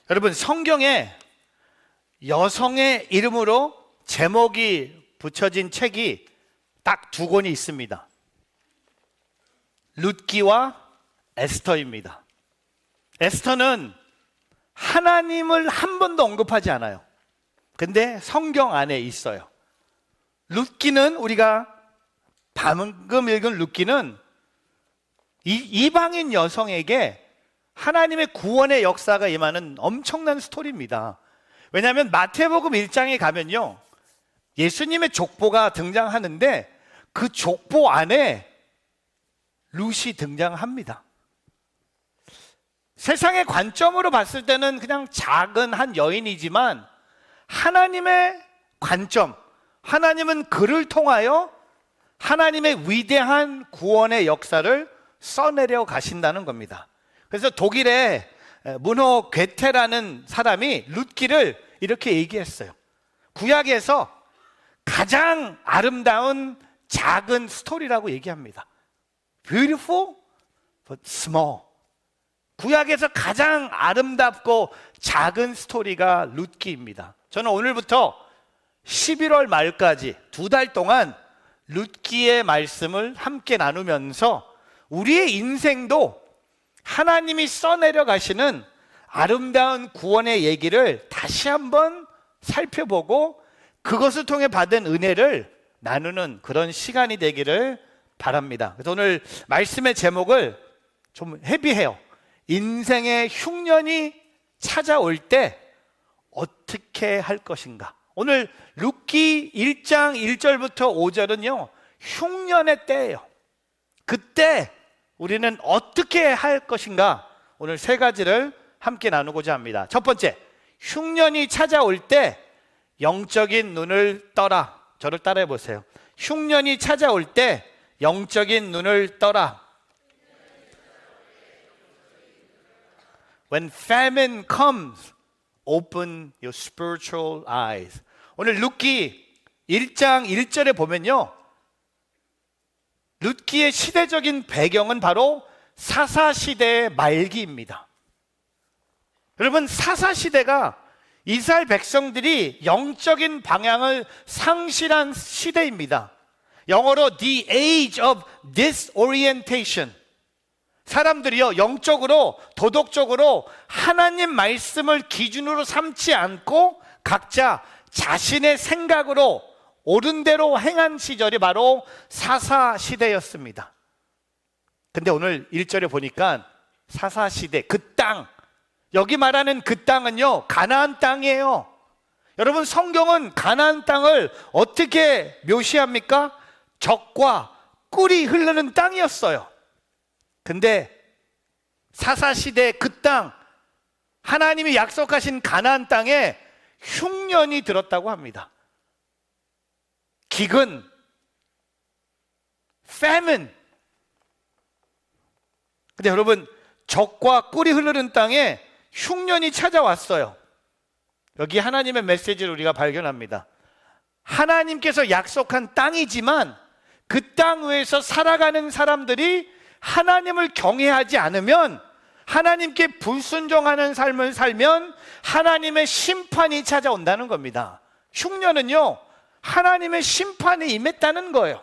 여러분, 성경에 여성의 이름으로 제목이 붙여진 책이 딱 두 권이 있습니다. 룻기와 에스더입니다. 에스더는 하나님을 한 번도 언급하지 않아요. 근데 성경 안에 있어요. 룻기는, 우리가 방금 읽은 룻기는 이방인 여성에게 하나님의 구원의 역사가 임하는 엄청난 스토리입니다. 왜냐하면 마태복음 1장에 가면요, 예수님의 족보가 등장하는데 그 족보 안에 룻이 등장합니다. 세상의 관점으로 봤을 때는 그냥 작은 한 여인이지만 하나님의 관점, 하나님은 그를 통하여 하나님의 위대한 구원의 역사를 써내려 가신다는 겁니다. 그래서 독일의 문호 괴테라는 사람이 룻기를 이렇게 얘기했어요. 구약에서 가장 아름다운 작은 스토리라고 얘기합니다. Beautiful but small. 구약에서 가장 아름답고 작은 스토리가 룻기입니다. 저는 오늘부터 11월 말까지 2달 동안 룻기의 말씀을 함께 나누면서 우리의 인생도 하나님이 써내려 가시는 아름다운 구원의 얘기를 다시 한번 살펴보고 그것을 통해 받은 은혜를 나누는 그런 시간이 되기를 바랍니다. 그래서 오늘 말씀의 제목을 좀 헤비해요. 인생의 흉년이 찾아올 때 어떻게 할 것인가. 오늘 룻기 1장 1절부터 5절은요 흉년의 때예요. 그때 우리는 어떻게 할 것인가, 오늘 세 가지를 함께 나누고자 합니다. 첫 번째, 흉년이 찾아올 때 영적인 눈을 떠라. 저를 따라해 보세요. 흉년이 찾아올 때 영적인 눈을 떠라. When famine comes, open your spiritual eyes. 오늘 룻기 1장 1절에 보면요, 룻기의 시대적인 배경은 바로 사사시대의 말기입니다. 여러분, 사사시대가 이스라엘 백성들이 영적인 방향을 상실한 시대입니다. 영어로 The Age of Disorientation. 사람들이요, 영적으로, 도덕적으로 하나님 말씀을 기준으로 삼지 않고 각자 자신의 생각으로 옳은 대로 행한 시절이 바로 사사시대였습니다. 근데 오늘 1절에 보니까 사사시대, 그 땅, 여기 말하는 그 땅은요 가나안 땅이에요. 여러분, 성경은 가나안 땅을 어떻게 묘시합니까? 젖과 꿀이 흐르는 땅이었어요. 근데 사사시대 그 땅, 하나님이 약속하신 가나안 땅에 흉년이 들었다고 합니다. 기근, famine. 근데 여러분, 젖과 꿀이 흐르는 땅에 흉년이 찾아왔어요. 여기 하나님의 메시지를 우리가 발견합니다. 하나님께서 약속한 땅이지만 그 땅 위에서 살아가는 사람들이 하나님을 경외하지 않으면, 하나님께 불순종하는 삶을 살면 하나님의 심판이 찾아온다는 겁니다. 흉년은요 하나님의 심판이 임했다는 거예요.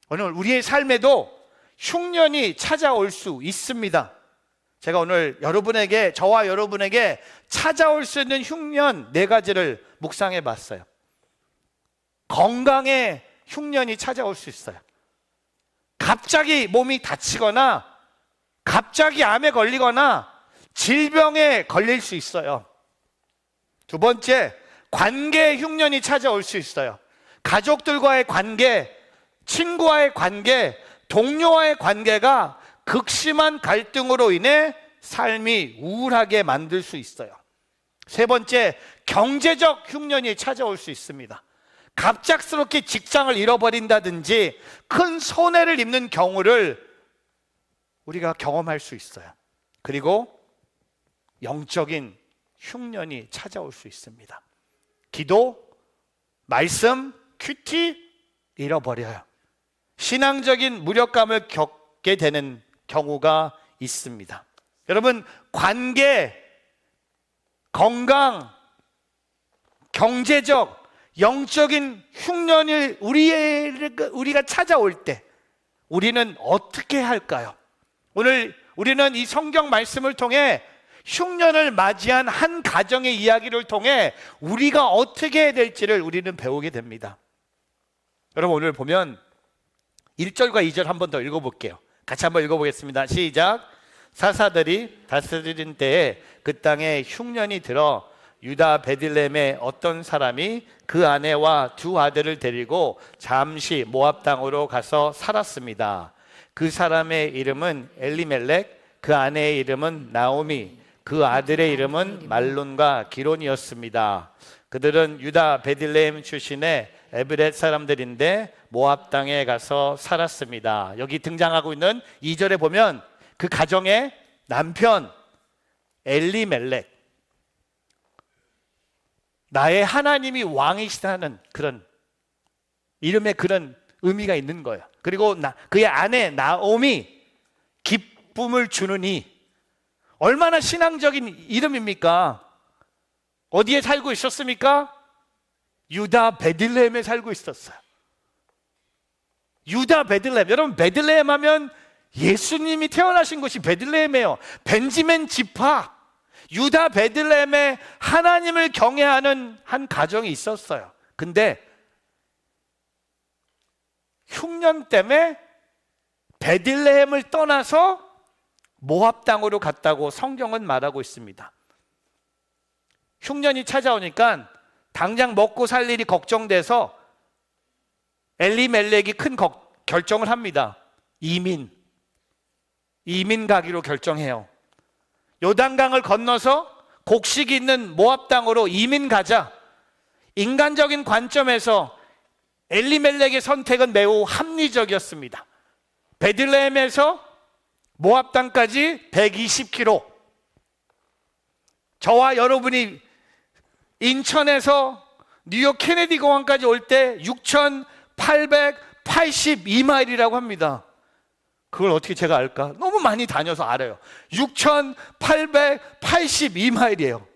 오늘 우리의 삶에도 흉년이 찾아올 수 있습니다. 제가 오늘 여러분에게, 저와 여러분에게 찾아올 수 있는 흉년 4가지를 묵상해 봤어요. 건강에 흉년이 찾아올 수 있어요. 갑자기 몸이 다치거나 갑자기 암에 걸리거나 질병에 걸릴 수 있어요. 두 번째, 관계 흉년이 찾아올 수 있어요. 가족들과의 관계, 친구와의 관계, 동료와의 관계가 극심한 갈등으로 인해 삶이 우울하게 만들 수 있어요. 세 번째, 경제적 흉년이 찾아올 수 있습니다. 갑작스럽게 직장을 잃어버린다든지 큰 손해를 입는 경우를 우리가 경험할 수 있어요. 그리고 영적인 흉년이 찾아올 수 있습니다. 기도, 말씀, 큐티 잃어버려요. 신앙적인 무력감을 겪게 되는 경우가 있습니다. 여러분, 관계, 건강, 경제적, 영적인 흉년을 우리가 찾아올 때 우리는 어떻게 할까요? 오늘 우리는 이 성경 말씀을 통해 흉년을 맞이한 한 가정의 이야기를 통해 우리가 어떻게 해야 될지를 우리는 배우게 됩니다. 여러분, 오늘 보면 1절과 2절 한 번 더 읽어볼게요. 같이 한번 읽어보겠습니다. 시작. 사사들이 다스리는 때에 그 땅에 흉년이 들어 유다 베들레헴의 어떤 사람이 그 아내와 두 아들을 데리고 잠시 모압 땅으로 가서 살았습니다. 그 사람의 이름은 엘리멜렉, 그 아내의 이름은 나오미, 그 아들의 이름은 말론과 기론이었습니다. 그들은 유다 베들레헴 출신의 에브렛 사람들인데 모압 땅에 가서 살았습니다. 여기 등장하고 있는 2절에 보면 그 가정의 남편 엘리멜렉, 나의 하나님이 왕이시다는 그런 이름에 그런 의미가 있는 거예요. 그리고 그의 아내 나오미, 기쁨을 주는 이. 얼마나 신앙적인 이름입니까? 어디에 살고 있었습니까? 유다 베들레헴에 살고 있었어요. 유다 베들레헴. 여러분, 베들레헴 하면 예수님이 태어나신 곳이 베들레헴이에요. 벤지멘 지파, 유다 베들레헴에 하나님을 경외하는 한 가정이 있었어요. 근데 흉년 때문에 베들레헴을 떠나서 모압 땅으로 갔다고 성경은 말하고 있습니다. 흉년이 찾아오니까 당장 먹고 살 일이 걱정돼서 엘리멜렉이 큰 결정을 합니다. 이민 가기로 결정해요. 요단강을 건너서 곡식이 있는 모압 땅으로 이민 가자. 인간적인 관점에서 엘리멜렉의 선택은 매우 합리적이었습니다. 베들레헴에서 모압 땅까지 120km. 저와 여러분이 인천에서 뉴욕 케네디 공항까지 올 때 6,882마일이라고 합니다. 그걸 어떻게 제가 알까? 너무 많이 다녀서 알아요. 6,882마일이에요.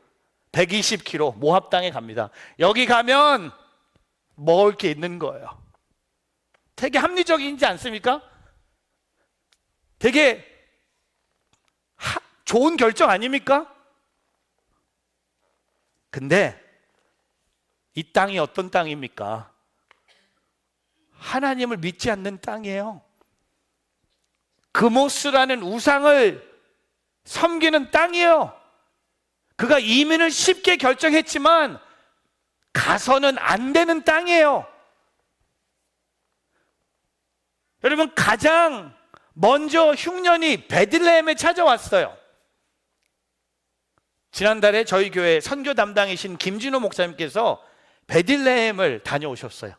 120km 모압 땅에 갑니다. 여기 가면 먹을 게 있는 거예요. 되게 합리적이지 않습니까? 되게 좋은 결정 아닙니까? 근데 이 땅이 어떤 땅입니까? 하나님을 믿지 않는 땅이에요. 그모스라는 우상을 섬기는 땅이에요. 그가 이민을 쉽게 결정했지만 가서는 안 되는 땅이에요. 여러분, 가장 먼저 흉년이 베들레헴에 찾아왔어요. 지난달에 저희 교회 선교 담당이신 김진호 목사님께서 베들레헴을 다녀오셨어요.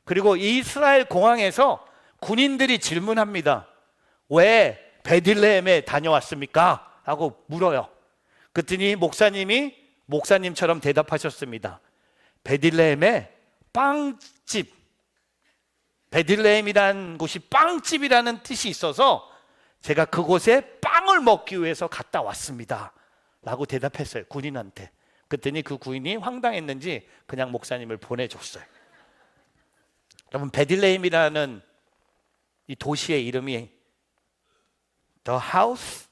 그리고 이스라엘 공항에서 군인들이 질문합니다. 왜 베들레헴에 다녀왔습니까? 하고 물어요. 그랬더니 목사님처럼 대답하셨습니다. 베들레헴에 빵집, 베들레헴이라는 곳이 빵집이라는 뜻이 있어서 제가 그곳에 빵을 먹기 위해서 갔다 왔습니다 라고 대답했어요, 군인한테. 그랬더니 그 군인이 황당했는지 그냥 목사님을 보내줬어요. 여러분, 베들레헴이라는 이 도시의 이름이 The House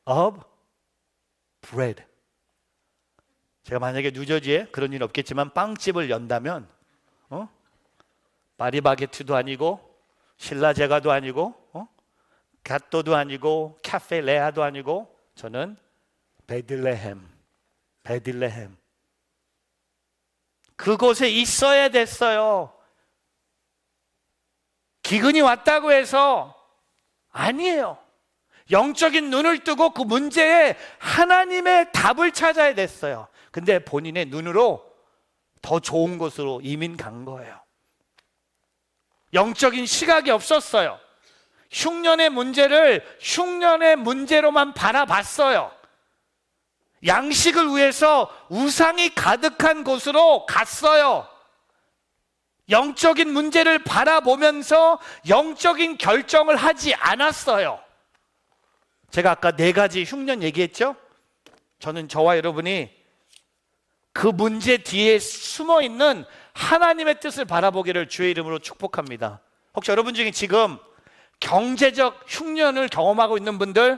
of Bread. 제가 만약에 뉴저지에 그런 일 없겠지만 빵집을 연다면 파리바게트도 아니고 신라제가도 아니고 갓도도 아니고 카페 레아도 아니고 저는 베들레헴 그곳에 있어야 됐어요. 기근이 왔다고 해서 아니에요. 영적인 눈을 뜨고 그 문제에 하나님의 답을 찾아야 됐어요. 근데 본인의 눈으로 더 좋은 곳으로 이민 간 거예요. 영적인 시각이 없었어요. 흉년의 문제를 흉년의 문제로만 바라봤어요. 양식을 위해서 우상이 가득한 곳으로 갔어요. 영적인 문제를 바라보면서 영적인 결정을 하지 않았어요. 제가 아까 4가지 흉년 얘기했죠? 저는 저와 여러분이 그 문제 뒤에 숨어 있는 하나님의 뜻을 바라보기를 주의 이름으로 축복합니다. 혹시 여러분 중에 지금 경제적 흉년을 경험하고 있는 분들,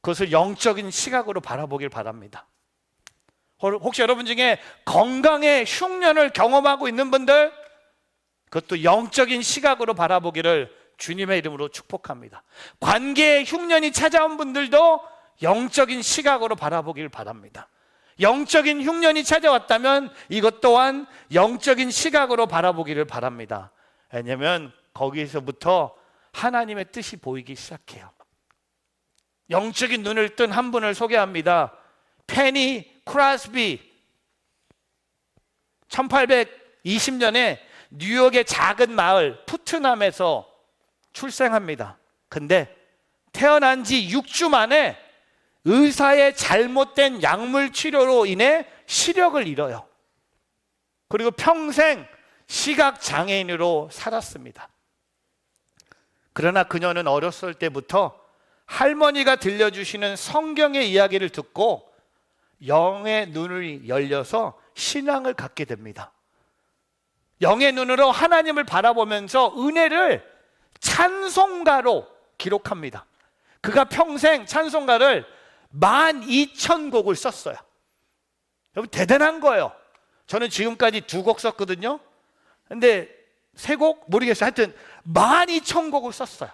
그것을 영적인 시각으로 바라보길 바랍니다. 혹시 여러분 중에 건강의 흉년을 경험하고 있는 분들, 그것도 영적인 시각으로 바라보기를 주님의 이름으로 축복합니다. 관계의 흉년이 찾아온 분들도 영적인 시각으로 바라보길 바랍니다. 영적인 흉년이 찾아왔다면 이것 또한 영적인 시각으로 바라보기를 바랍니다. 왜냐하면 거기서부터 하나님의 뜻이 보이기 시작해요. 영적인 눈을 뜬 한 분을 소개합니다. 페니 크라스비. 1820년에 뉴욕의 작은 마을 푸트남에서 출생합니다. 근데 태어난 지 6주 만에 의사의 잘못된 약물 치료로 인해 시력을 잃어요. 그리고 평생 시각장애인으로 살았습니다. 그러나 그녀는 어렸을 때부터 할머니가 들려주시는 성경의 이야기를 듣고 영의 눈이 열려서 신앙을 갖게 됩니다. 영의 눈으로 하나님을 바라보면서 은혜를 찬송가로 기록합니다. 그가 평생 찬송가를 12,000곡을 썼어요. 여러분 대단한 거예요. 저는 지금까지 2곡 썼거든요. 근데 3곡 모르겠어요. 하여튼 12,000곡을 썼어요.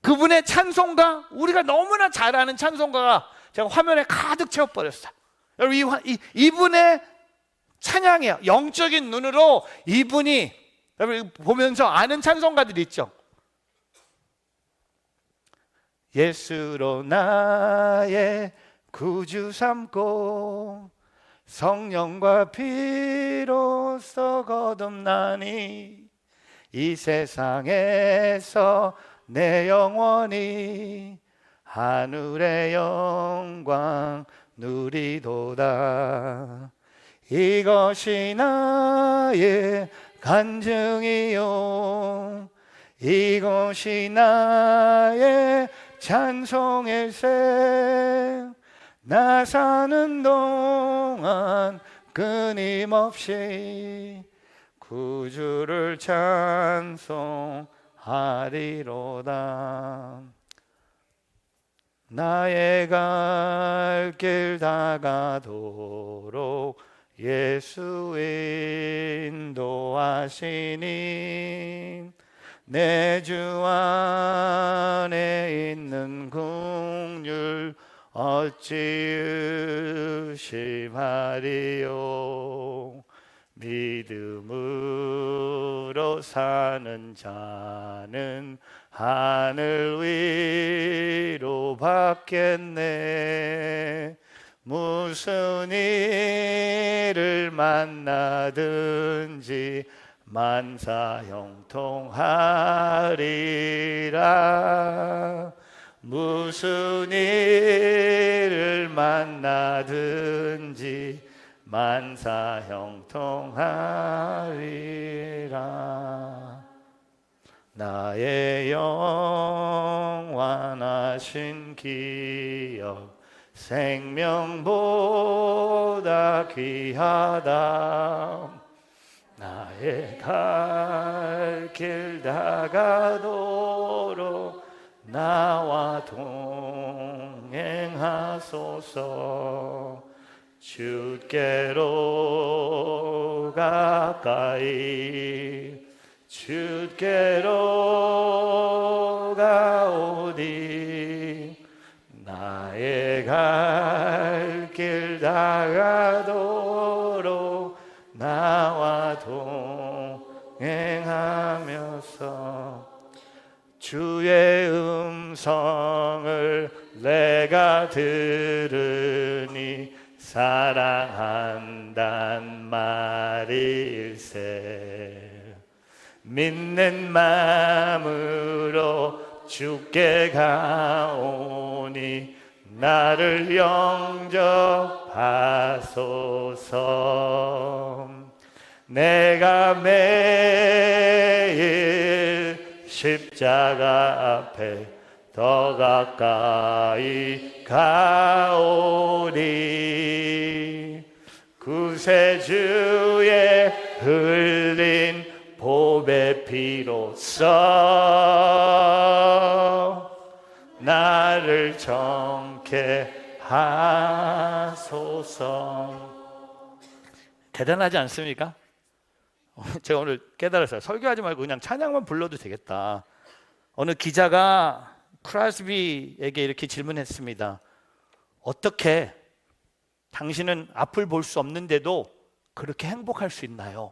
그분의 찬송가, 우리가 너무나 잘 아는 찬송가가 제가 화면에 가득 채워버렸어요. 여러분 이분의 찬양이에요. 영적인 눈으로 이분이, 여러분 보면서 아는 찬송가들이 있죠. 예수로 나의 구주 삼고 성령과 피로써 거듭나니 이 세상에서 내 영원히 하늘의 영광 누리도다. 이것이 나의 간증이요 이것이 나의 찬송일세. 나 사는 동안 끊임없이 구주를 찬송하리로다. 나의 갈 길 다가도록 예수 인도하시니 내 주 안에 있는 긍휼 어찌 의심하리요. 믿음으로 사는 자는 하늘 위로 받겠네. 무슨 일을 만나든지 만사 형통하리라. 무슨 일을 만나든지 만사 형통하리라. 나의 영원하신 기억 생명보다 귀하다. 나의 갈 길 다가도록 나와 동행하소서. 주께로 가까이 주께로 가오니 나의 갈 길 다가도록 나와 동행하면서 주의 음성을 내가 들으니 사랑한단 말일세. 믿는 마음으로 주께 가오니 나를 영접하소서. 내가 매일 십자가 앞에 더 가까이 가오리. 구세주의 흘린 보배 피로써 나를 정케 하소서. 대단하지 않습니까? 제가 오늘 깨달았어요. 설교하지 말고 그냥 찬양만 불러도 되겠다. 어느 기자가 크라스비에게 이렇게 질문했습니다. 어떻게 당신은 앞을 볼 수 없는데도 그렇게 행복할 수 있나요?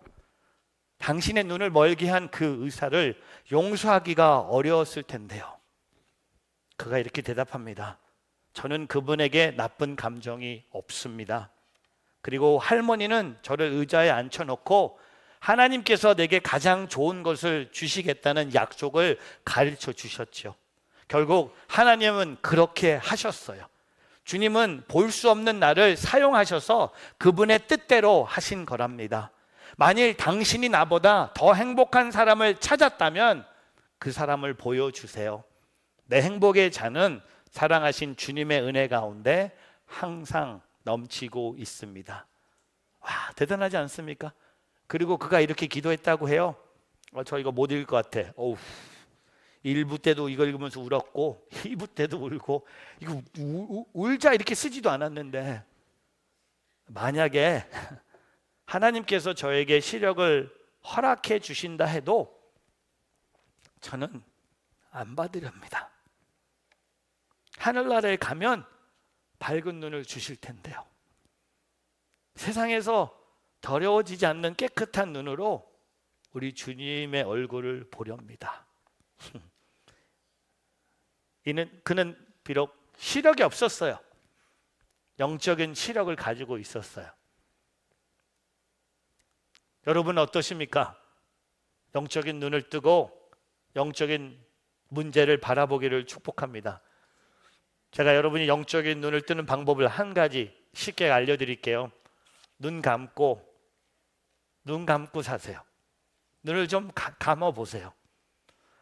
당신의 눈을 멀게 한 그 의사를 용서하기가 어려웠을 텐데요. 그가 이렇게 대답합니다. 저는 그분에게 나쁜 감정이 없습니다. 그리고 할머니는 저를 의자에 앉혀놓고 하나님께서 내게 가장 좋은 것을 주시겠다는 약속을 가르쳐 주셨죠. 결국 하나님은 그렇게 하셨어요. 주님은 볼 수 없는 나를 사용하셔서 그분의 뜻대로 하신 거랍니다. 만일 당신이 나보다 더 행복한 사람을 찾았다면 그 사람을 보여주세요. 내 행복의 잔은 사랑하신 주님의 은혜 가운데 항상 넘치고 있습니다. 와, 대단하지 않습니까? 그리고 그가 이렇게 기도했다고 해요. 저 이거 못 읽을 것 같아. 1부 때도 이거 읽으면서 울었고 2부 때도 울고, 이거 울자 이렇게 쓰지도 않았는데, 만약에 하나님께서 저에게 시력을 허락해 주신다 해도 저는 안 받으렵니다. 하늘나라에 가면 밝은 눈을 주실 텐데요. 세상에서 더러워지지 않는 깨끗한 눈으로 우리 주님의 얼굴을 보렵니다. 그는 비록 시력이 없었어요. 영적인 시력을 가지고 있었어요. 여러분은 어떠십니까? 영적인 눈을 뜨고 영적인 문제를 바라보기를 축복합니다. 제가 여러분이 영적인 눈을 뜨는 방법을 한 가지 쉽게 알려드릴게요. 눈 감고 사세요. 눈을 좀 감아 보세요.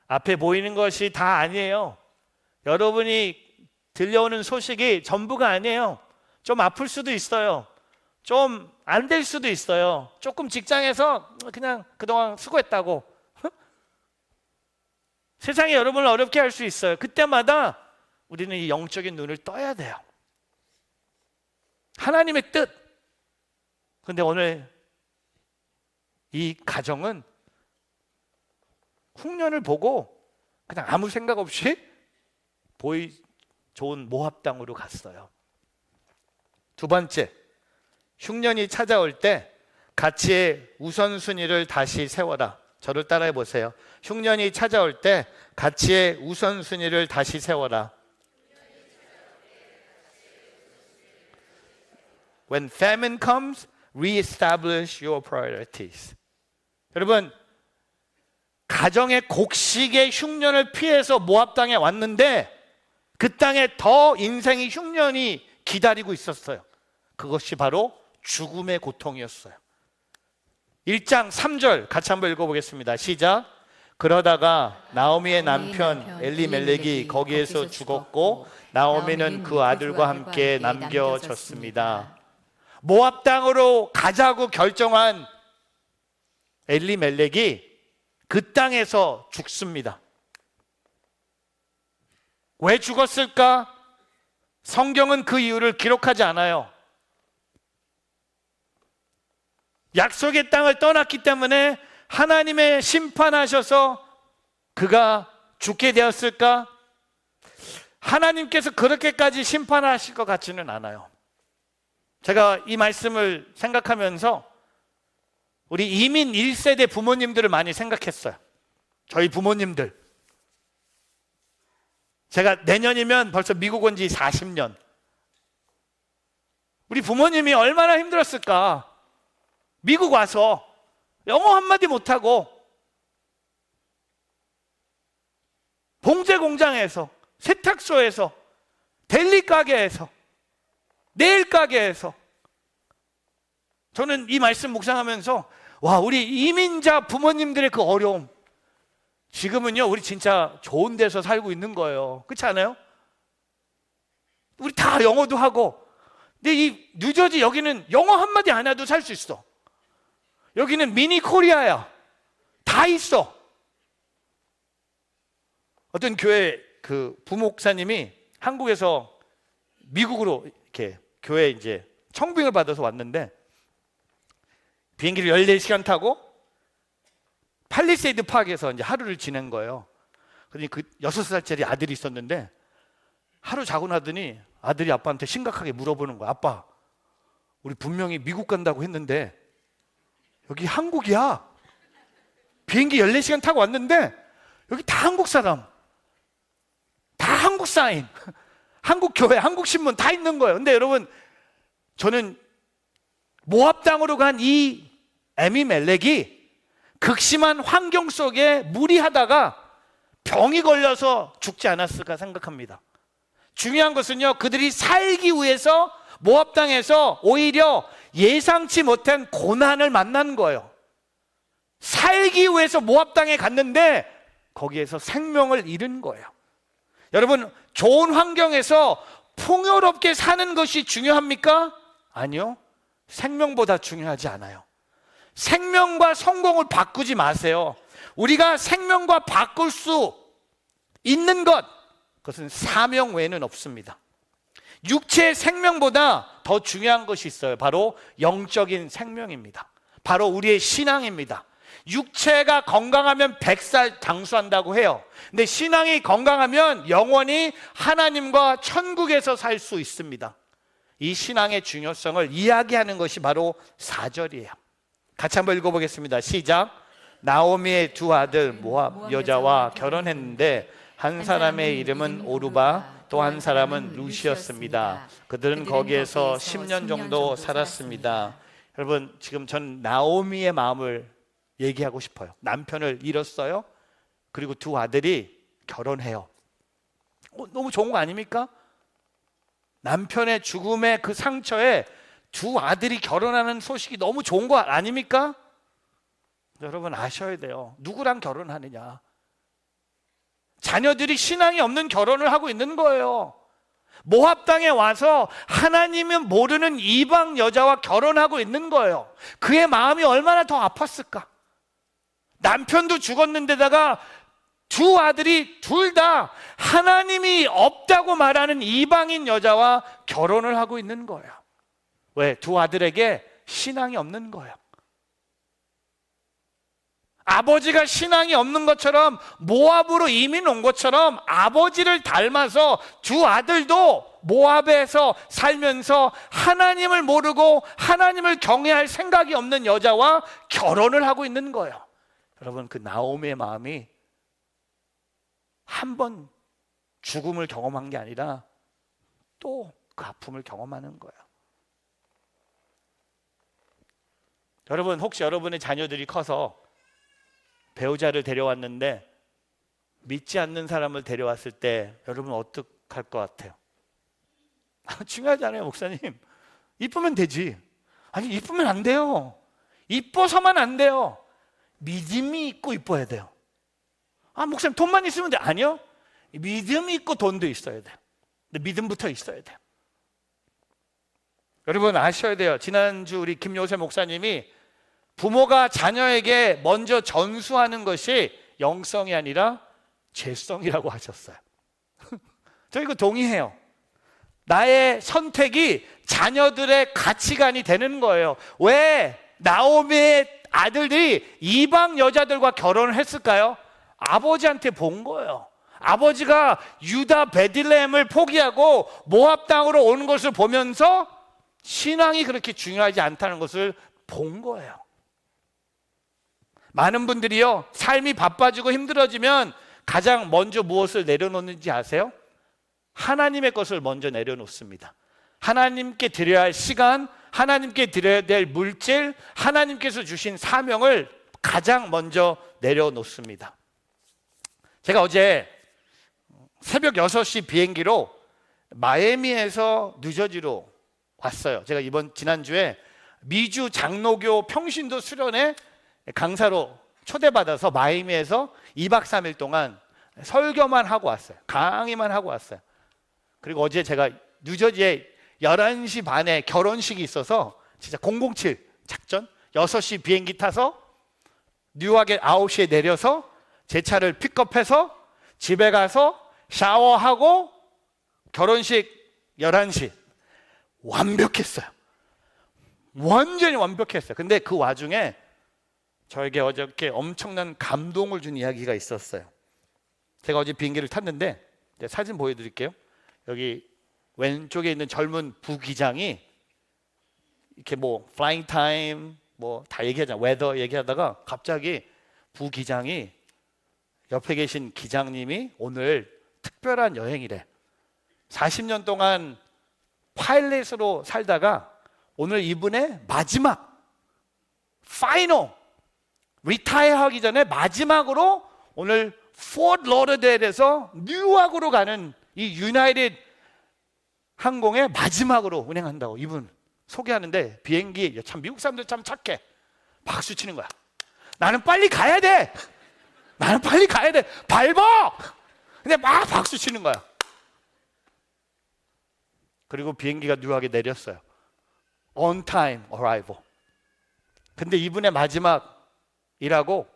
앞에 보이는 것이 다 아니에요. 여러분이 들려오는 소식이 전부가 아니에요. 좀 아플 수도 있어요. 좀 안 될 수도 있어요. 조금 직장에서 그냥 그동안 수고했다고 세상이 여러분을 어렵게 할 수 있어요. 그때마다 우리는 이 영적인 눈을 떠야 돼요. 하나님의 뜻. 근데 오늘 이 가정은 흉년을 보고 그냥 아무 생각 없이 보이 좋은 모압 땅으로 갔어요. 두 번째, 흉년이 찾아올 때 가치의 우선순위를 다시 세워라. 저를 따라해 보세요. 흉년이 찾아올 때 가치의 우선순위를 다시 세워라. When famine comes, reestablish your priorities. 여러분, 가정의 곡식의 흉년을 피해서 모압 땅에 왔는데 그 땅에 더 인생의 흉년이 기다리고 있었어요. 그것이 바로 죽음의 고통이었어요. 1장 3절 같이 한번 읽어보겠습니다. 시작. 그러다가 나오미의 남편 엘리멜렉이 거기에서 죽었고 나오미는 그 아들과 함께 남겨졌습니다. 모압 땅으로 가자고 결정한 엘리멜렉이 그 땅에서 죽습니다. 왜 죽었을까? 성경은 그 이유를 기록하지 않아요. 약속의 땅을 떠났기 때문에 하나님의 심판하셔서 그가 죽게 되었을까? 하나님께서 그렇게까지 심판하실 것 같지는 않아요. 제가 이 말씀을 생각하면서 우리 이민 1세대 부모님들을 많이 생각했어요. 저희 부모님들. 제가 내년이면 벌써 미국 온 지 40년. 우리 부모님이 얼마나 힘들었을까? 미국 와서 영어 한마디 못하고 봉제 공장에서, 세탁소에서, 델리 가게에서, 네일 가게에서. 저는 이 말씀 묵상하면서 와, 우리 이민자 부모님들의 그 어려움, 지금은요, 우리 진짜 좋은 데서 살고 있는 거예요. 그렇지 않아요? 우리 다 영어도 하고. 근데 이 뉴저지 여기는 영어 한마디 안 해도 살 수 있어. 여기는 미니 코리아야. 다 있어. 어떤 교회 그 부목사님이 한국에서 미국으로 이렇게 교회 이제 청빙을 받아서 왔는데 비행기를 14시간 타고 팔리세이드 파크에서 이제 하루를 지낸 거예요. 그러니 그 6살짜리 아들이 있었는데 하루 자고 나더니 아들이 아빠한테 심각하게 물어보는 거야. 아빠, 우리 분명히 미국 간다고 했는데 여기 한국이야. 비행기 14시간 타고 왔는데 여기 다 한국 사람, 다 한국 사인, 한국 교회, 한국 신문 다 있는 거예요. 근데 여러분, 저는 모압 땅으로 간 이 에미멜렉이 극심한 환경 속에 무리하다가 병이 걸려서 죽지 않았을까 생각합니다. 중요한 것은요, 그들이 살기 위해서 모압 땅에서 오히려 예상치 못한 고난을 만난 거예요. 살기 위해서 모압 땅에 갔는데 거기에서 생명을 잃은 거예요. 여러분, 좋은 환경에서 풍요롭게 사는 것이 중요합니까? 아니요. 생명보다 중요하지 않아요. 생명과 성공을 바꾸지 마세요. 우리가 생명과 바꿀 수 있는 것, 그것은 사명 외에는 없습니다. 육체의 생명보다 더 중요한 것이 있어요. 바로 영적인 생명입니다. 바로 우리의 신앙입니다. 육체가 건강하면 100살 장수한다고 해요. 근데 신앙이 건강하면 영원히 하나님과 천국에서 살 수 있습니다. 이 신앙의 중요성을 이야기하는 것이 바로 4절이에요. 같이 한번 읽어보겠습니다. 시작. 나오미의 두 아들 모압 여자와 결혼했는데 한 사람의 이름은 오르바, 또 한 사람은 루시였습니다. 그들은 거기에서 10년 정도 살았습니다. 여러분, 지금 전 나오미의 마음을 얘기하고 싶어요. 남편을 잃었어요. 그리고 두 아들이 결혼해요. 너무 좋은 거 아닙니까? 남편의 죽음의 그 상처에 두 아들이 결혼하는 소식이 너무 좋은 거 아닙니까? 여러분 아셔야 돼요. 누구랑 결혼하느냐? 자녀들이 신앙이 없는 결혼을 하고 있는 거예요. 모압 땅에 와서 하나님은 모르는 이방 여자와 결혼하고 있는 거예요. 그의 마음이 얼마나 더 아팠을까? 남편도 죽었는데다가 두 아들이 둘 다 하나님이 없다고 말하는 이방인 여자와 결혼을 하고 있는 거예요. 왜? 두 아들에게 신앙이 없는 거예요. 아버지가 신앙이 없는 것처럼, 모압으로 이민 온 것처럼 아버지를 닮아서 두 아들도 모압에서 살면서 하나님을 모르고 하나님을 경외할 생각이 없는 여자와 결혼을 하고 있는 거예요. 여러분, 그 나오미의 마음이 한 번 죽음을 경험한 게 아니라 또 그 아픔을 경험하는 거예요. 여러분, 혹시 여러분의 자녀들이 커서 배우자를 데려왔는데 믿지 않는 사람을 데려왔을 때 여러분 어떡할 것 같아요? 중요하잖아요, 목사님. 이쁘면 되지. 아니, 이쁘면 안 돼요. 이뻐서만 안 돼요. 믿음이 있고 이뻐야 돼요. 목사님 돈만 있으면 돼. 아니요. 믿음이 있고 돈도 있어야 돼요. 근데 믿음부터 있어야 돼요. 여러분 아셔야 돼요. 지난주 우리 김요셉 목사님이 부모가 자녀에게 먼저 전수하는 것이 영성이 아니라 죄성이라고 하셨어요. 저 이거 동의해요. 나의 선택이 자녀들의 가치관이 되는 거예요. 왜 나오미의 아들들이 이방 여자들과 결혼을 했을까요? 아버지한테 본 거예요. 아버지가 유다 베들레헴을 포기하고 모압 땅으로 오는 것을 보면서 신앙이 그렇게 중요하지 않다는 것을 본 거예요. 많은 분들이요, 삶이 바빠지고 힘들어지면 가장 먼저 무엇을 내려놓는지 아세요? 하나님의 것을 먼저 내려놓습니다. 하나님께 드려야 할 시간, 하나님께 드려야 될 물질, 하나님께서 주신 사명을 가장 먼저 내려놓습니다. 제가 어제 새벽 6시 비행기로 마이애미에서 뉴저지로 왔어요. 제가 지난주에 미주 장로교 평신도 수련회 강사로 초대받아서 마이애미에서 2박 3일 동안 설교만 하고 왔어요. 강의만 하고 왔어요. 그리고 어제 제가 뉴저지에 11시 반에 결혼식이 있어서 진짜 007 작전 6시 비행기 타서 뉴욕에 9시에 내려서 제 차를 픽업해서 집에 가서 샤워하고 결혼식 11시 완벽했어요. 완전히 완벽했어요. 근데 그 와중에 저에게 어저께 엄청난 감동을 준 이야기가 있었어요. 제가 어제 비행기를 탔는데 사진 보여드릴게요. 여기 왼쪽에 있는 젊은 부기장이 이렇게 뭐 플라잉 타임 뭐 다 얘기하잖아. 웨더 얘기하다가 갑자기 부기장이 옆에 계신 기장님이 오늘 특별한 여행이래. 40년 동안 파일럿으로 살다가 오늘 이분의 마지막 파이널 리타이어 하기 전에 마지막으로 오늘 포트 로더데일에서 뉴욕으로 가는 이 유나이티드 항공의 마지막으로 운행한다고 이분 소개하는데 비행기 참 미국 사람들 참 착해. 박수 치는 거야. 나는 빨리 가야 돼. 나는 빨리 가야 돼. 밟아. 근데 막 박수 치는 거야. 그리고 비행기가 뉴욕에 내렸어요. On time arrival. 근데 이분의 마지막이라고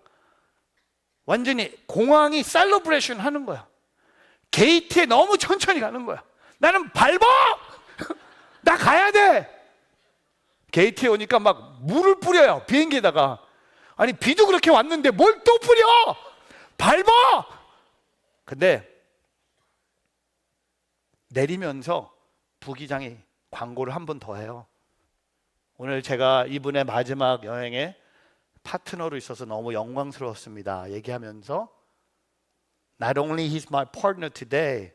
완전히 공항이 셀러브레이션 하는 거야. 게이트에 너무 천천히 가는 거야. 나는 밟아! 나 가야 돼! 게이트에 오니까 막 물을 뿌려요. 비행기에다가. 아니 비도 그렇게 왔는데 뭘 또 뿌려! 밟아! 근데 내리면서 부기장이 광고를 한 번 더 해요. 오늘 제가 이분의 마지막 여행에 파트너로 있어서 너무 영광스러웠습니다. 얘기하면서 Not only he's my partner today,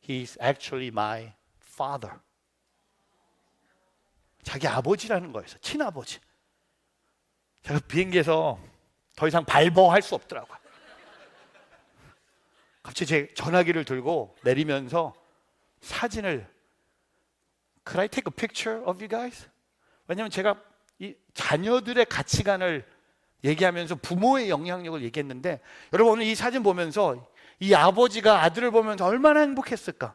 he's actually my father. 자기 아버지라는 거였어요. 친아버지. 제가 비행기에서 더 이상 발버할 수 없더라고요. 갑자기 제 전화기를 들고 내리면서 사진을 Could I take a picture of you guys? 왜냐하면 제가 이 자녀들의 가치관을 얘기하면서 부모의 영향력을 얘기했는데 여러분 오늘 이 사진 보면서 이 아버지가 아들을 보면서 얼마나 행복했을까?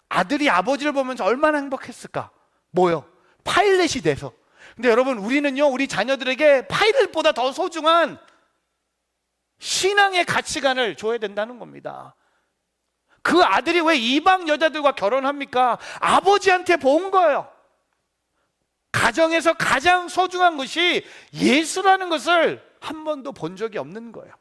아들이 아버지를 보면서 얼마나 행복했을까? 뭐요? 파일럿이 돼서. 근데 여러분 우리는요 우리 자녀들에게 파일럿보다 더 소중한 신앙의 가치관을 줘야 된다는 겁니다. 그 아들이 왜 이방 여자들과 결혼합니까? 아버지한테 본 거예요. 가정에서 가장 소중한 것이 예수라는 것을 한 번도 본 적이 없는 거예요.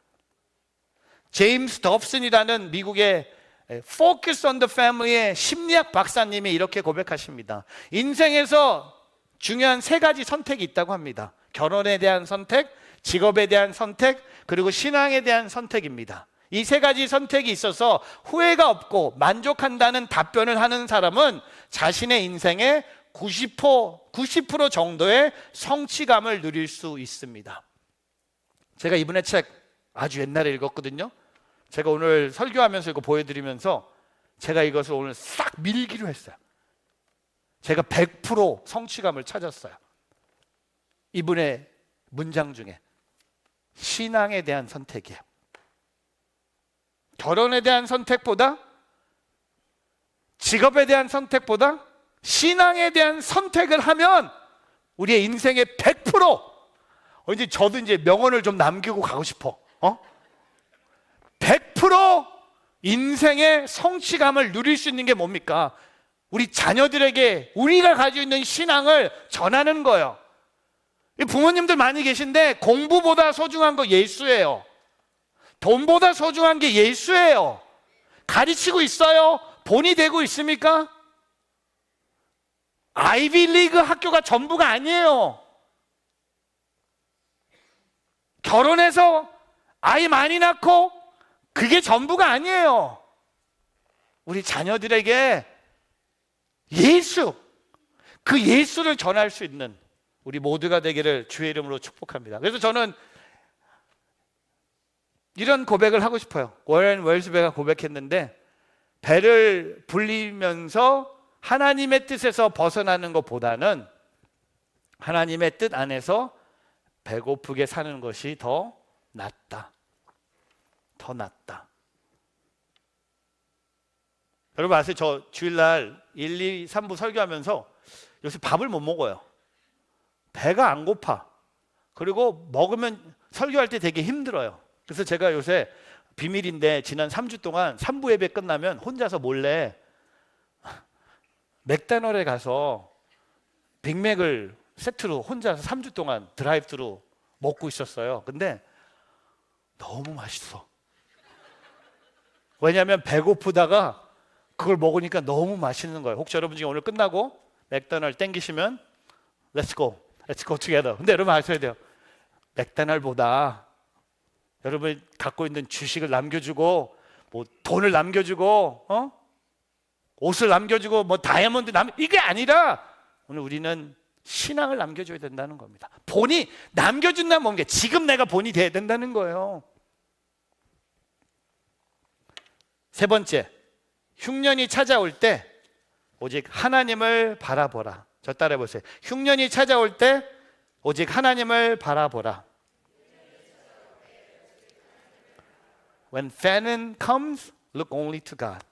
제임스 dobson이라는 미국의 Focus on the Family의 심리학 박사님이 이렇게 고백하십니다. 인생에서 중요한 3가지 선택이 있다고 합니다. 결혼에 대한 선택, 직업에 대한 선택, 그리고 신앙에 대한 선택입니다. 이 3가지 선택이 있어서 후회가 없고 만족한다는 답변을 하는 사람은 자신의 인생의 90% 정도의 성취감을 누릴 수 있습니다. 제가 이분의 책 아주 옛날에 읽었거든요. 제가 오늘 설교하면서 이거 보여드리면서 제가 이것을 오늘 싹 밀기로 했어요. 제가 100% 성취감을 찾았어요. 이분의 문장 중에 신앙에 대한 선택이에요. 결혼에 대한 선택보다 직업에 대한 선택보다 신앙에 대한 선택을 하면 우리의 인생의 100% 이제 저도 이제 명언을 좀 남기고 가고 싶어. 100% 인생의 성취감을 누릴 수 있는 게 뭡니까? 우리 자녀들에게 우리가 가지고 있는 신앙을 전하는 거예요. 부모님들 많이 계신데 공부보다 소중한 거 예수예요. 돈보다 소중한 게 예수예요. 가르치고 있어요? 본이 되고 있습니까? 아이비리그 학교가 전부가 아니에요. 결혼해서 아이 많이 낳고 그게 전부가 아니에요. 우리 자녀들에게 예수, 그 예수를 전할 수 있는 우리 모두가 되기를 주의 이름으로 축복합니다. 그래서 저는 이런 고백을 하고 싶어요. 워렌 웰스베가 고백했는데 배를 불리면서 하나님의 뜻에서 벗어나는 것보다는 하나님의 뜻 안에서 배고프게 사는 것이 더 낫다. 더 낫다. 여러분 아세요? 저 주일날 1, 2, 3부 설교하면서 요새 밥을 못 먹어요. 배가 안 고파. 그리고 먹으면 설교할 때 되게 힘들어요. 그래서 제가 요새 비밀인데 지난 3주 동안 3부 예배 끝나면 혼자서 몰래 맥도날드에 가서 빅맥을 세트로 혼자서 3주 동안 드라이브스루 먹고 있었어요. 근데 너무 맛있어. 왜냐하면 배고프다가 그걸 먹으니까 너무 맛있는 거예요. 혹시 여러분 중에 오늘 끝나고 맥도날드 땡기시면 Let's go together. 근데 여러분 아셔야 돼요. 맥도날드보다 여러분이 갖고 있는 주식을 남겨주고 뭐 돈을 남겨주고 옷을 남겨주고 뭐 다이아몬드 이게 아니라 오늘 우리는 신앙을 남겨줘야 된다는 겁니다. 본이 남겨준다는 뭔가 지금 내가 본이 돼야 된다는 거예요. 세 번째, 흉년이 찾아올 때 오직 하나님을 바라보라. 저 따라해 보세요. 흉년이 찾아올 때 오직 하나님을 바라보라. When famine comes, look only to God.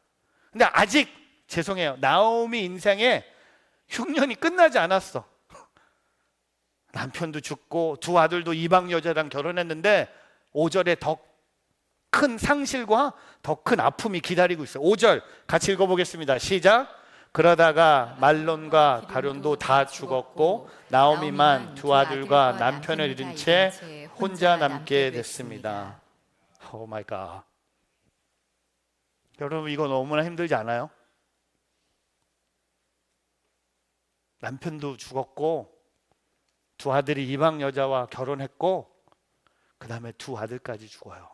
근데 아직 죄송해요. 나오미 인생에 흉년이 끝나지 않았어. 남편도 죽고 두 아들도 이방 여자랑 결혼했는데 5절에 더 큰 상실과 더 큰 아픔이 기다리고 있어요. 5절 같이 읽어보겠습니다. 시작. 그러다가 말론과 가론도 다 죽었고 나오미만 두 아들과 남편을 잃은 채 혼자 남게 됐습니다. 오 마이 갓. 여러분 이거 너무나 힘들지 않아요? 남편도 죽었고 두 아들이 이방 여자와 결혼했고 그 다음에 두 아들까지 죽어요.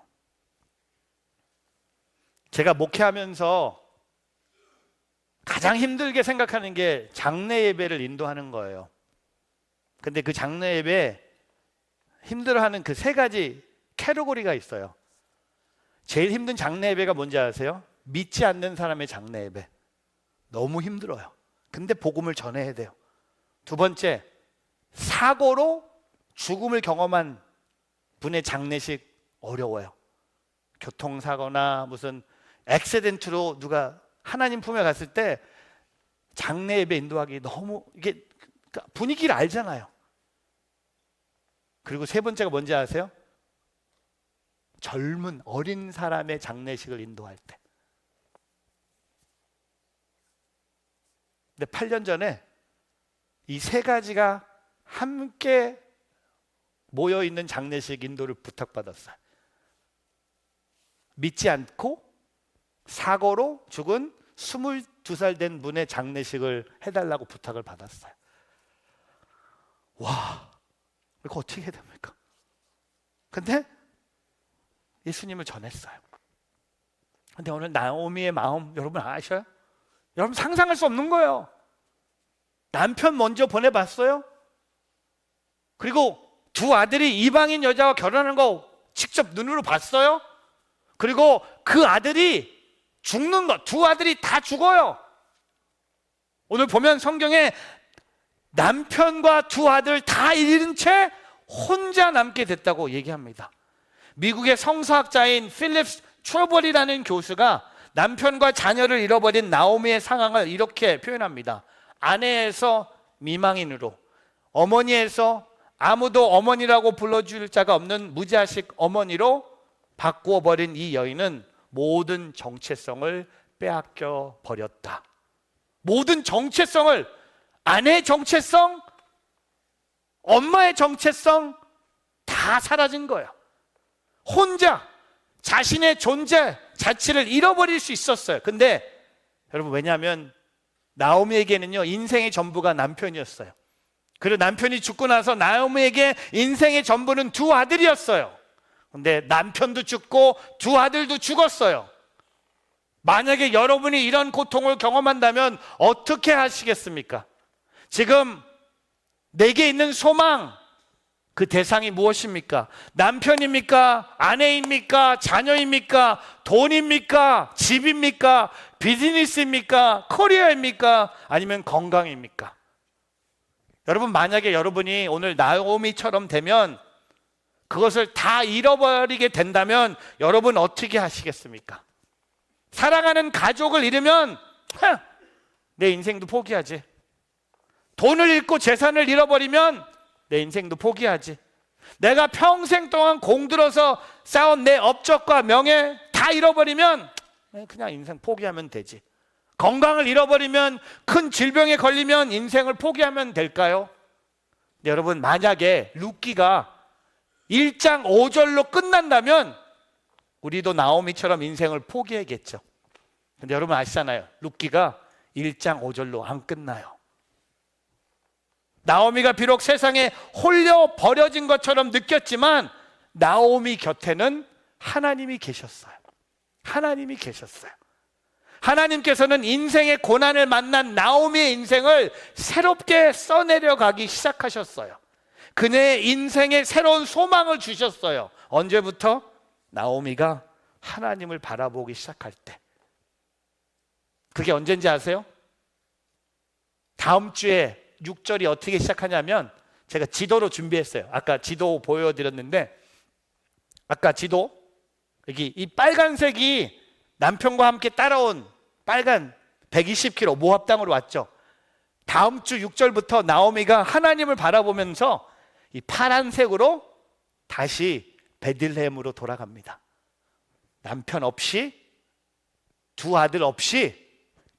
제가 목회하면서 가장 힘들게 생각하는 게 장례 예배를 인도하는 거예요. 근데 그 장례 예배 힘들어하는 그 세 가지 캐러고리가 있어요. 제일 힘든 장례 예배가 뭔지 아세요? 믿지 않는 사람의 장례 예배. 너무 힘들어요. 근데 복음을 전해야 돼요. 두 번째, 사고로 죽음을 경험한 분의 장례식 어려워요. 교통사고나 무슨 액시덴트로 누가 하나님 품에 갔을 때 장례 예배 인도하기 너무 이게 분위기를 알잖아요. 그리고 세 번째가 뭔지 아세요? 젊은 어린 사람의 장례식을 인도할 때. 근데 8년 전에 이 세 가지가 함께 모여 있는 장례식 인도를 부탁받았어요. 믿지 않고 사고로 죽은 22살 된 분의 장례식을 해달라고 부탁을 받았어요. 와, 이거 어떻게 해야 됩니까? 근데 예수님을 전했어요. 근데 오늘 나오미의 마음 여러분 아셔요? 여러분 상상할 수 없는 거예요. 남편 먼저 보내봤어요. 그리고 두 아들이 이방인 여자와 결혼하는 거 직접 눈으로 봤어요. 그리고 그 아들이 죽는 것, 두 아들이 다 죽어요. 오늘 보면 성경에 남편과 두 아들 다 잃은 채 혼자 남게 됐다고 얘기합니다. 미국의 성서학자인 필립 트러벌이라는 교수가 남편과 자녀를 잃어버린 나오미의 상황을 이렇게 표현합니다. 아내에서 미망인으로, 어머니에서 아무도 어머니라고 불러줄 자가 없는 무자식 어머니로 바꾸어 버린 이 여인은 모든 정체성을 빼앗겨 버렸다. 모든 정체성을, 아내의 정체성, 엄마의 정체성 다 사라진 거예요. 혼자 자신의 존재 자체를 잃어버릴 수 있었어요. 근데 여러분 왜냐하면 나오미에게는요 인생의 전부가 남편이었어요. 그리고 남편이 죽고 나서 나오미에게 인생의 전부는 두 아들이었어요. 근데 남편도 죽고 두 아들도 죽었어요. 만약에 여러분이 이런 고통을 경험한다면 어떻게 하시겠습니까? 지금 내게 있는 소망, 그 대상이 무엇입니까? 남편입니까? 아내입니까? 자녀입니까? 돈입니까? 집입니까? 비즈니스입니까? 커리어입니까? 아니면 건강입니까? 여러분 만약에 여러분이 오늘 나오미처럼 되면 그것을 다 잃어버리게 된다면 여러분 어떻게 하시겠습니까? 사랑하는 가족을 잃으면 내 인생도 포기하지. 돈을 잃고 재산을 잃어버리면 내 인생도 포기하지. 내가 평생 동안 공들어서 쌓은 내 업적과 명예 다 잃어버리면 그냥 인생 포기하면 되지. 건강을 잃어버리면, 큰 질병에 걸리면 인생을 포기하면 될까요? 여러분, 만약에 룻기가 1장 5절로 끝난다면 우리도 나오미처럼 인생을 포기하겠죠. 근데 여러분 아시잖아요, 룻기가 1장 5절로 안 끝나요. 나오미가 비록 세상에 홀려 버려진 것처럼 느꼈지만 나오미 곁에는 하나님이 계셨어요. 하나님이 계셨어요. 하나님께서는 인생의 고난을 만난 나오미의 인생을 새롭게 써내려 가기 시작하셨어요. 그녀의 인생에 새로운 소망을 주셨어요. 언제부터? 나오미가 하나님을 바라보기 시작할 때. 그게 언젠지 아세요? 다음 주에 6절이 어떻게 시작하냐면, 제가 지도로 준비했어요. 아까 지도 보여드렸는데, 아까 지도 여기 이 빨간색이 남편과 함께 따라온 빨간 120km 모압당으로 왔죠. 다음 주 6절부터 나오미가 하나님을 바라보면서 이 파란색으로 다시 베들레헴으로 돌아갑니다. 남편 없이, 두 아들 없이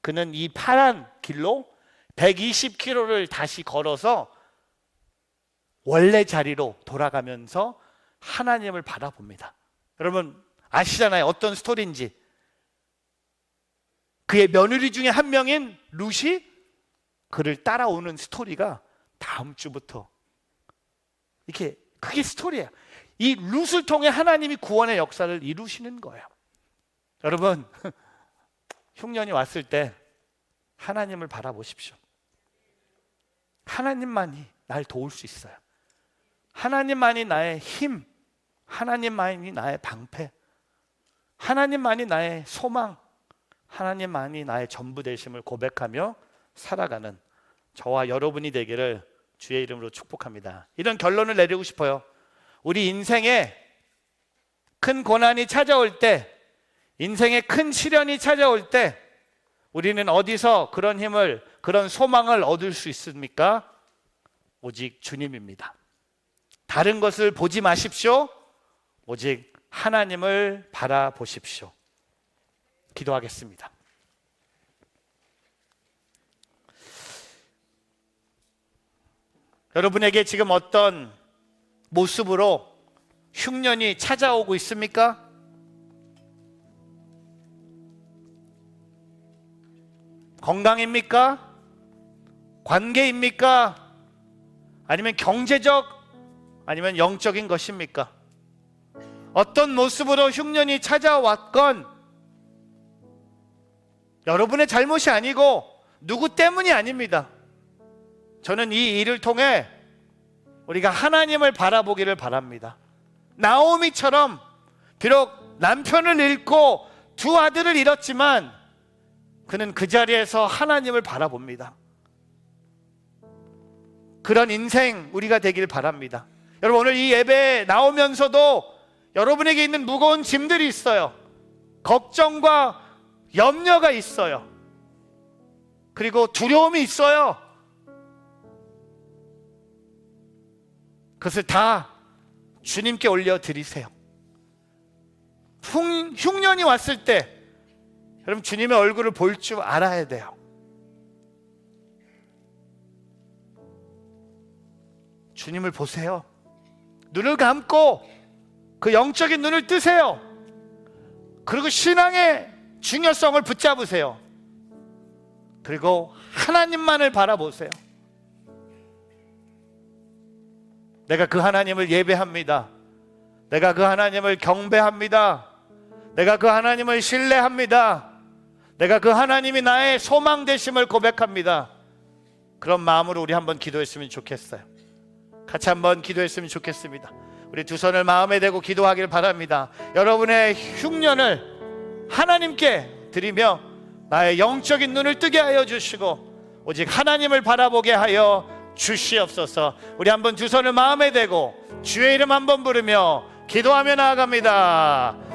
그는 이 파란 길로 120km를 다시 걸어서 원래 자리로 돌아가면서 하나님을 바라봅니다. 여러분 아시잖아요, 어떤 스토리인지. 그의 며느리 중에 한 명인 룻이 그를 따라오는 스토리가 다음 주부터 이렇게, 그게 스토리예요. 이 룻을 통해 하나님이 구원의 역사를 이루시는 거예요. 여러분 흉년이 왔을 때 하나님을 바라보십시오. 하나님만이 날 도울 수 있어요. 하나님만이 나의 힘, 하나님만이 나의 방패, 하나님만이 나의 소망, 하나님만이 나의 전부 되심을 고백하며 살아가는 저와 여러분이 되기를 주의 이름으로 축복합니다. 이런 결론을 내리고 싶어요. 우리 인생에 큰 고난이 찾아올 때, 인생에 큰 시련이 찾아올 때 우리는 어디서 그런 힘을, 그런 소망을 얻을 수 있습니까? 오직 주님입니다. 다른 것을 보지 마십시오. 오직 하나님을 바라보십시오. 기도하겠습니다. 여러분에게 지금 어떤 모습으로 흉년이 찾아오고 있습니까? 건강입니까? 관계입니까? 아니면 경제적, 아니면 영적인 것입니까? 어떤 모습으로 흉년이 찾아왔건 여러분의 잘못이 아니고 누구 때문이 아닙니다. 저는 이 일을 통해 우리가 하나님을 바라보기를 바랍니다. 나오미처럼 비록 남편을 잃고 두 아들을 잃었지만 그는 그 자리에서 하나님을 바라봅니다. 그런 인생 우리가 되길 바랍니다. 여러분 오늘 이 예배에 나오면서도 여러분에게 있는 무거운 짐들이 있어요. 걱정과 염려가 있어요. 그리고 두려움이 있어요. 그것을 다 주님께 올려드리세요. 흉년이 왔을 때 여러분 주님의 얼굴을 볼 줄 알아야 돼요. 주님을 보세요. 눈을 감고 그 영적인 눈을 뜨세요. 그리고 신앙의 중요성을 붙잡으세요. 그리고 하나님만을 바라보세요. 내가 그 하나님을 예배합니다. 내가 그 하나님을 경배합니다. 내가 그 하나님을 신뢰합니다. 내가 그 하나님이 나의 소망 되심을 고백합니다. 그런 마음으로 우리 한번 기도했으면 좋겠어요. 같이 한번 기도했으면 좋겠습니다. 우리 두 손을 마음에 대고 기도하길 바랍니다. 여러분의 흉년을 하나님께 드리며 나의 영적인 눈을 뜨게 하여 주시고 오직 하나님을 바라보게 하여 주시옵소서. 우리 한번 두 손을 마음에 대고 주의 이름 한번 부르며 기도하며 나아갑니다.